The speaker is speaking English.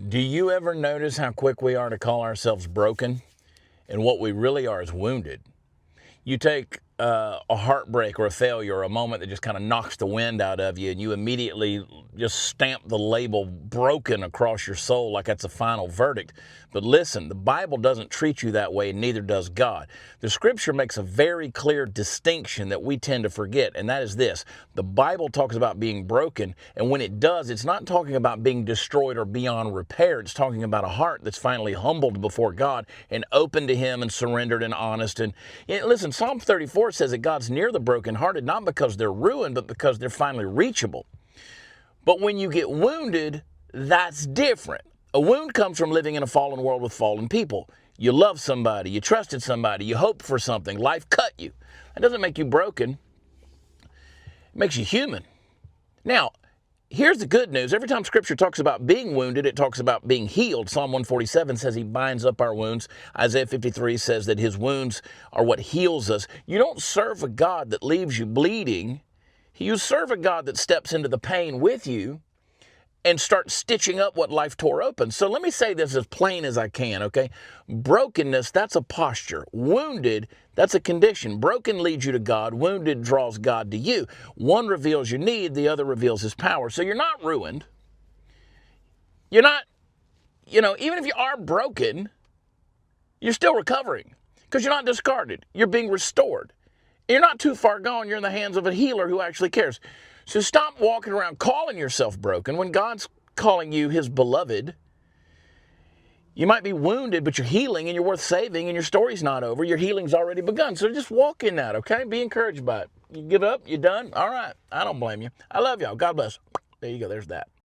Do you ever notice how quick we are to call ourselves broken? And what we really are is wounded. You take a heartbreak or a failure or a moment that just kind of knocks the wind out of you, and you immediately just stamp the label broken across your soul like that's a final verdict. But listen, the Bible doesn't treat you that way, and neither does God. The scripture makes a very clear distinction that we tend to forget, and that is this. The Bible talks about being broken, and when it does, it's not talking about being destroyed or beyond repair. It's talking about a heart that's finally humbled before God and open to Him and surrendered and honest. And listen, Psalm 34 says that God's near the brokenhearted, not because they're ruined, but because they're finally reachable. But when you get wounded, that's different. A wound comes from living in a fallen world with fallen people. You love somebody, you trusted somebody, you hoped for something, life cut you. That doesn't make you broken. It makes you human. Now, here's the good news. Every time Scripture talks about being wounded, it talks about being healed. Psalm 147 says He binds up our wounds. Isaiah 53 says that His wounds are what heals us. You don't serve a God that leaves you bleeding. You serve a God that steps into the pain with you and starts stitching up what life tore open. So let me say this as plain as I can, okay? Brokenness, that's a posture. Wounded, that's a condition. Broken leads you to God. Wounded draws God to you. One reveals your need, the other reveals His power. So you're not ruined. You're not, even if you are broken, you're still recovering because you're not discarded. You're being restored. You're not too far gone. You're in the hands of a healer who actually cares. So stop walking around calling yourself broken when God's calling you His beloved. You might be wounded, but you're healing and you're worth saving and your story's not over. Your healing's already begun. So just walk in that, okay? Be encouraged by it. You give up? You done? All right. I don't blame you. I love y'all. God bless. There you go. There's that.